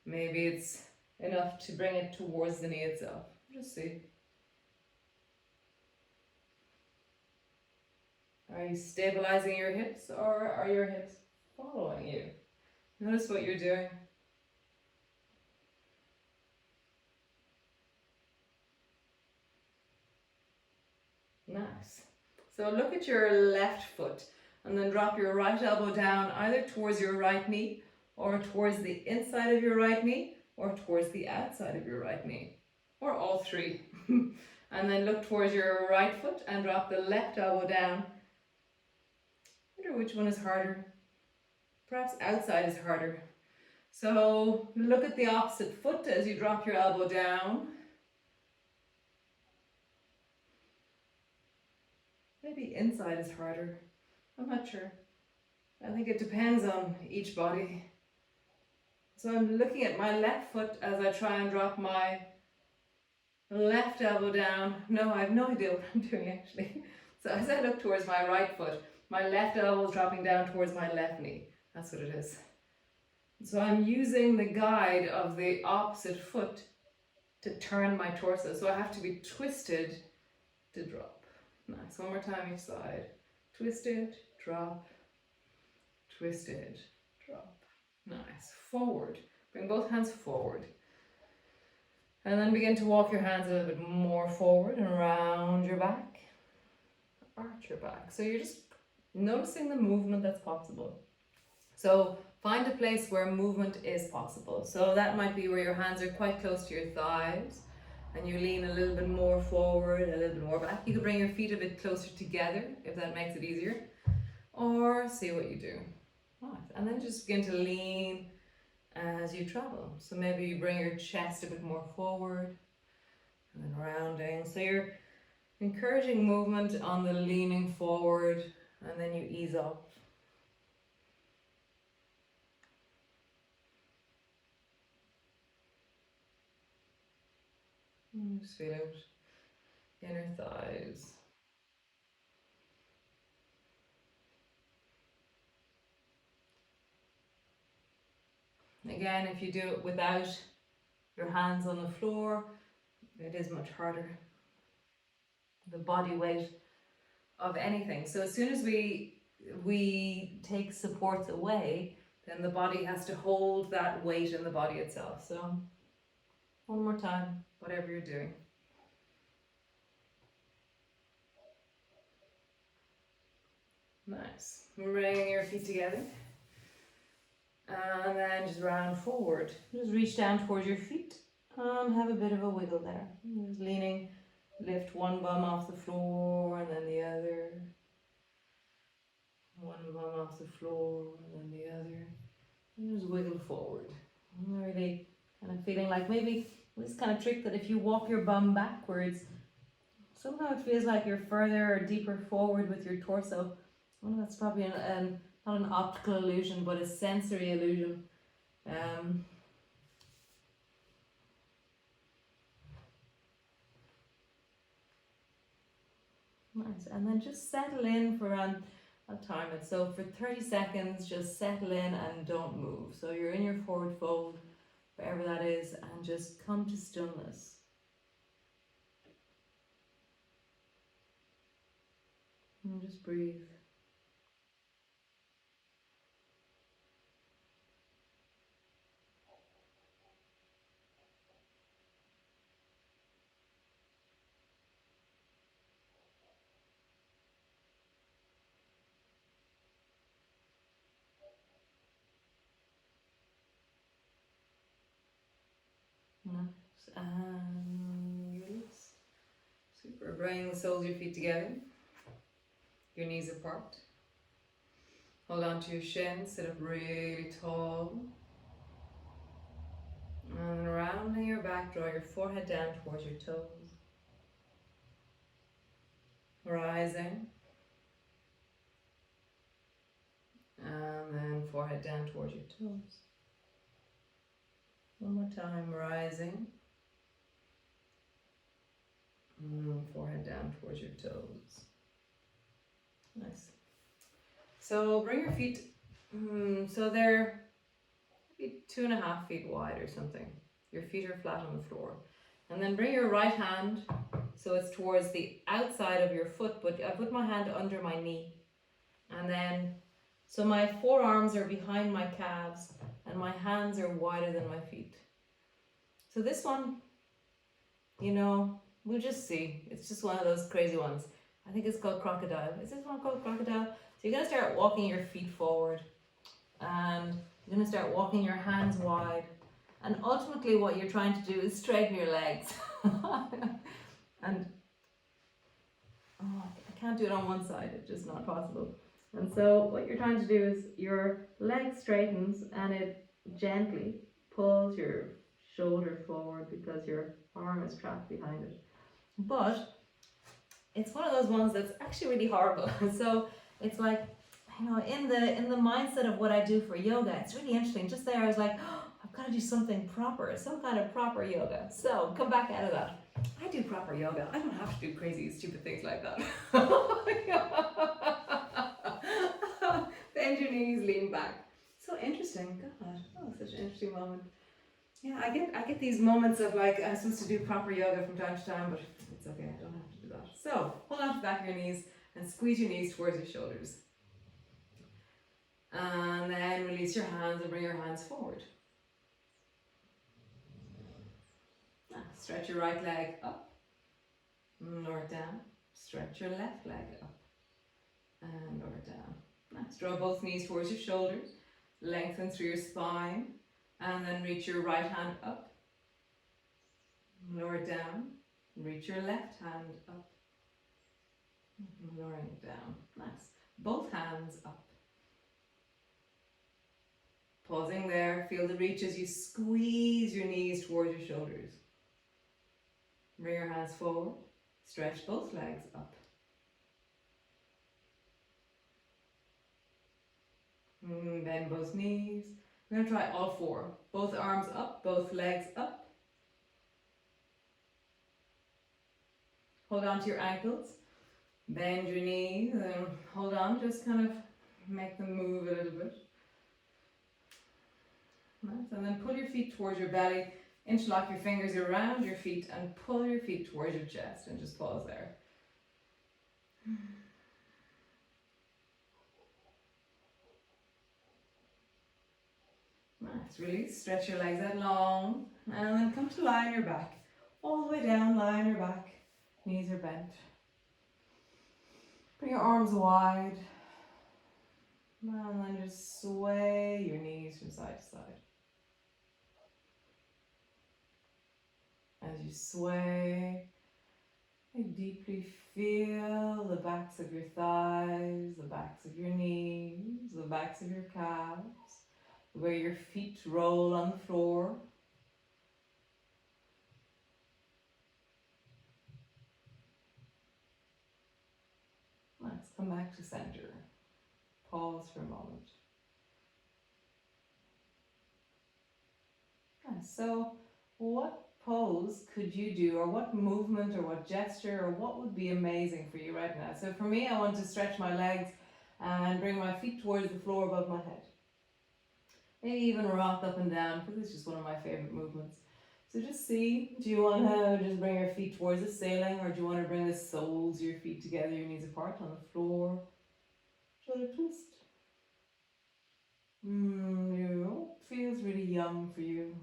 Maybe it's enough to bring it towards the knee itself. Just see. Are you stabilizing your hips, or are your hips following you? Notice what you're doing. Nice. So look at your left foot and then drop your right elbow down either towards your right knee or towards the inside of your right knee or towards the outside of your right knee, or all three. And then look towards your right foot and drop the left elbow down. I wonder which one is harder. Perhaps outside is harder. So look at the opposite foot as you drop your elbow down. Maybe inside is harder. I'm not sure. I think it depends on each body. So I'm looking at my left foot as I try and drop my left elbow down. No, I have no idea what I'm doing actually. So as I look towards my right foot, my left elbow is dropping down towards my left knee. That's what it is. So I'm using the guide of the opposite foot to turn my torso. So I have to be twisted to drop. Nice. One more time each side. Twisted, drop, twisted, drop. Nice. Forward. Bring both hands forward. And then begin to walk your hands a little bit more forward and around your back. Arch your back. So you're just noticing the movement that's possible. So find a place where movement is possible. So that might be where your hands are quite close to your thighs and you lean a little bit more forward, a little bit more back. You could bring your feet a bit closer together if that makes it easier, or see what you do. Right. And then just begin to lean as you travel. So maybe you bring your chest a bit more forward and then rounding. So you're encouraging movement on the leaning forward and then you ease up. Just feel out inner thighs. Again, if you do it without your hands on the floor, it is much harder. The body weight of anything. So as soon as we take supports away, then the body has to hold that weight in the body itself. So one more time, whatever you're doing. Nice. Bring your feet together. And then just round forward. Just reach down towards your feet and have a bit of a wiggle there. Just leaning, lift one bum off the floor and then the other. One bum off the floor and then the other. And just wiggle forward. And really kind of feeling like maybe this kind of trick that if you walk your bum backwards, somehow it feels like you're further or deeper forward with your torso. Well, that's probably not an optical illusion, but a sensory illusion. Nice. And then just settle in for around, I'll time it. So for 30 seconds, just settle in and don't move. So you're in your forward fold, wherever that is, and just come to stillness. And just breathe. Nice. And release. Super. Bring the soles of your feet together. Your knees apart. Hold on to your shins. Sit up really tall. And rounding your back, draw your forehead down towards your toes. Rising. And then forehead down towards your toes. One more time, rising. And forehead down towards your toes. Nice. So bring your feet, so they're maybe 2.5 feet wide or something. Your feet are flat on the floor. And then bring your right hand, so it's towards the outside of your foot, but I put my hand under my knee. And then, so my forearms are behind my calves and my hands are wider than my feet. So this one, you know, we'll just see. It's just one of those crazy ones. I think it's called crocodile. Is this one called crocodile? So you're going to start walking your feet forward and you're going to start walking your hands wide. And ultimately what you're trying to do is straighten your legs. And oh, I can't do it on one side. It's just not possible. And so what you're trying to do is your leg straightens and it gently pulls your shoulder forward because your arm is trapped behind it. But it's one of those ones that's actually really horrible. So it's like, you know, in the mindset of what I do for yoga, it's really interesting. Just there, I was like, oh, I've got to do something proper, some kind of proper yoga. So come back out of that. I do proper yoga. I don't have to do crazy, stupid things like that. Bend your knees, lean back. So interesting. God, oh, such an interesting moment. Yeah, I get these moments of like I'm supposed to do proper yoga from time to time, but it's okay. I don't have to do that. So hold on to the back of your knees and squeeze your knees towards your shoulders. And then release your hands and bring your hands forward. Stretch your right leg up, lower it down. Stretch your left leg up and lower it down. Nice. Draw both knees towards your shoulders. Lengthen through your spine. And then reach your right hand up. Lower it down. Reach your left hand up. Lowering it down. Nice. Both hands up. Pausing there. Feel the reach as you squeeze your knees towards your shoulders. Bring your hands forward. Stretch both legs up. Bend both knees. We're going to try all four. Both arms up, both legs up. Hold on to your ankles. Bend your knees and hold on. Just kind of make them move a little bit. Nice. And then pull your feet towards your belly. Interlock your fingers around your feet and pull your feet towards your chest and just pause there. Nice. Release. Stretch your legs out long and then come to lie on your back. All the way down, lie on your back. Knees are bent. Bring your arms wide. And then just sway your knees from side to side. As you sway, you deeply feel the backs of your thighs, the backs of your knees, the backs of your calves, where your feet roll on the floor. Let's come back to center. Pause for a moment. Nice. So what pose could you do, or what movement or what gesture or what would be amazing for you right now? So for me, I want to stretch my legs and bring my feet towards the floor above my head. Maybe even rock up and down, because it's just one of my favorite movements. So just see, do you want to just bring your feet towards the ceiling, or do you want to bring the soles of your feet together, your knees apart on the floor? Shoulder twist. Feels really young for you.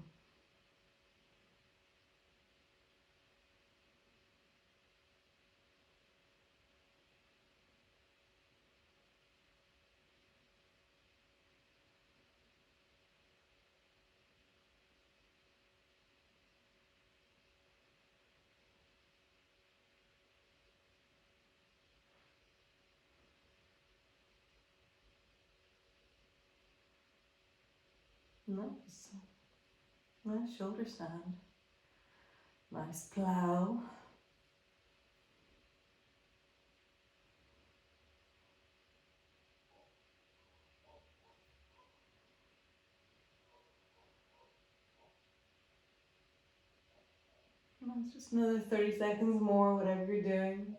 Nice. Nice shoulder stand. Nice plow. Nice. Just another 30 seconds more, whatever you're doing.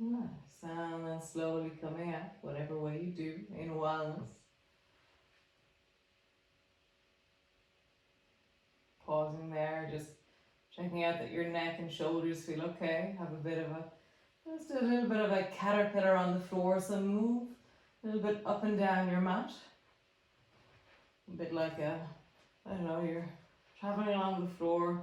Nice. And then slowly coming out, whatever way you do in wellness. Pausing there, just checking out that your neck and shoulders feel okay. Have just a little bit of a caterpillar on the floor. So move a little bit up and down your mat. A bit like a I don't know, you're traveling along the floor.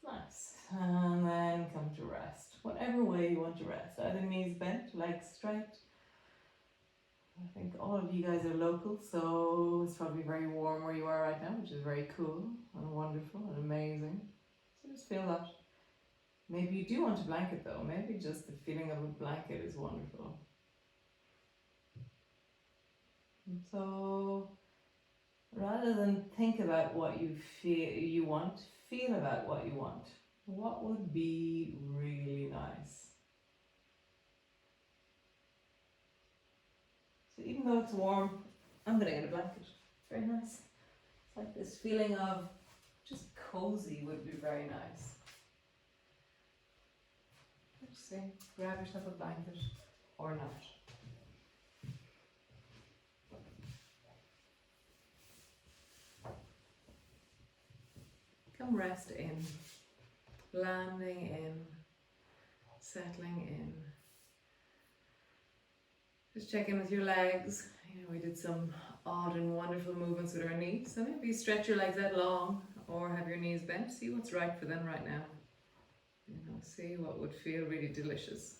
Nice. And then come to rest. Whatever way you want to rest. Either knees bent, legs straight. I think all of you guys are local, so it's probably very warm where you are right now, which is very cool and wonderful and amazing. So just feel that. Maybe you do want a blanket though. Maybe just the feeling of a blanket is wonderful. And so rather than think about what you feel about what you want. What would be really nice? So even though it's warm, I'm gonna get a blanket. Very nice. It's like this feeling of just cozy would be very nice. Just say, grab yourself a blanket or not. Come rest in, landing in, settling in. Just check in with your legs. You know, we did some odd and wonderful movements with our knees. So maybe stretch your legs out long or have your knees bent. See what's right for them right now. You know, see what would feel really delicious.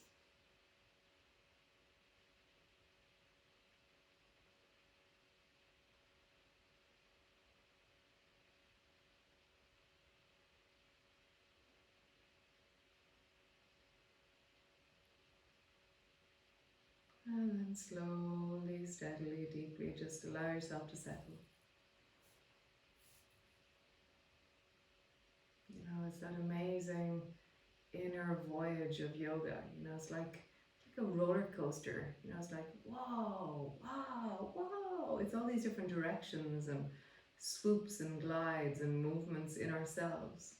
And then slowly, steadily, deeply, just allow yourself to settle. You know, it's that amazing inner voyage of yoga. You know, it's like a roller coaster. You know, it's like, whoa, wow, whoa. It's all these different directions and swoops and glides and movements in ourselves.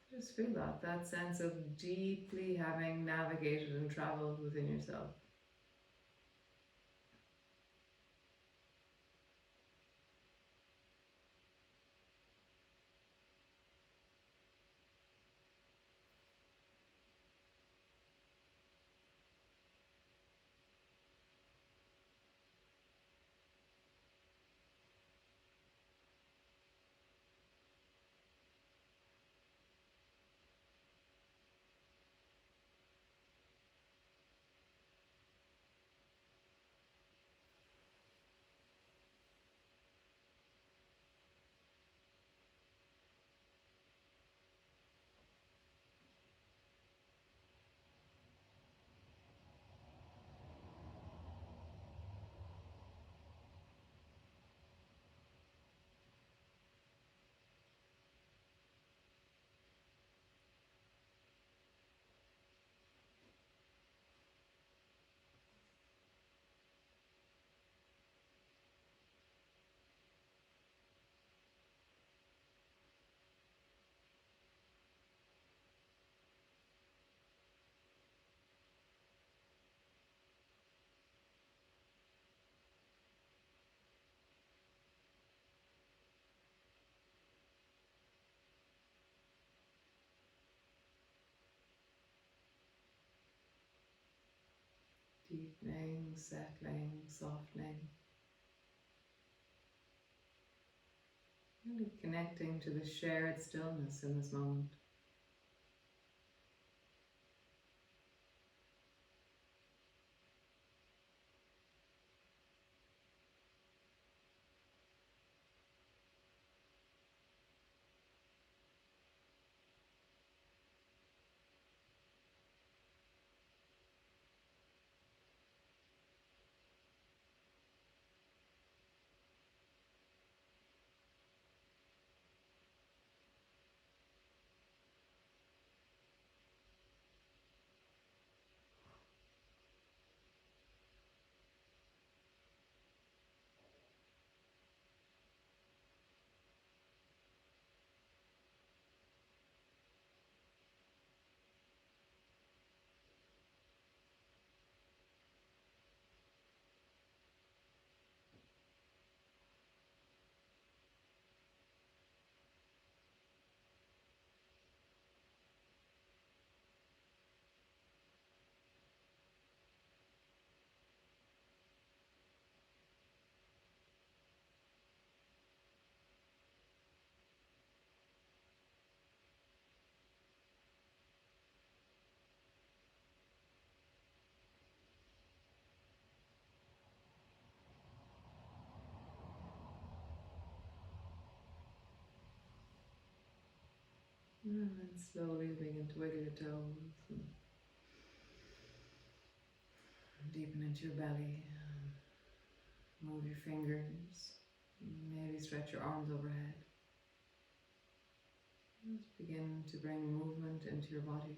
Just feel that sense of deeply having navigated and traveled within yourself. Deepening, settling, softening. Really connecting to the shared stillness in this moment. And then slowly begin to wiggle your toes and deepen into your belly. Move your fingers. Maybe stretch your arms overhead. Just begin to bring movement into your body.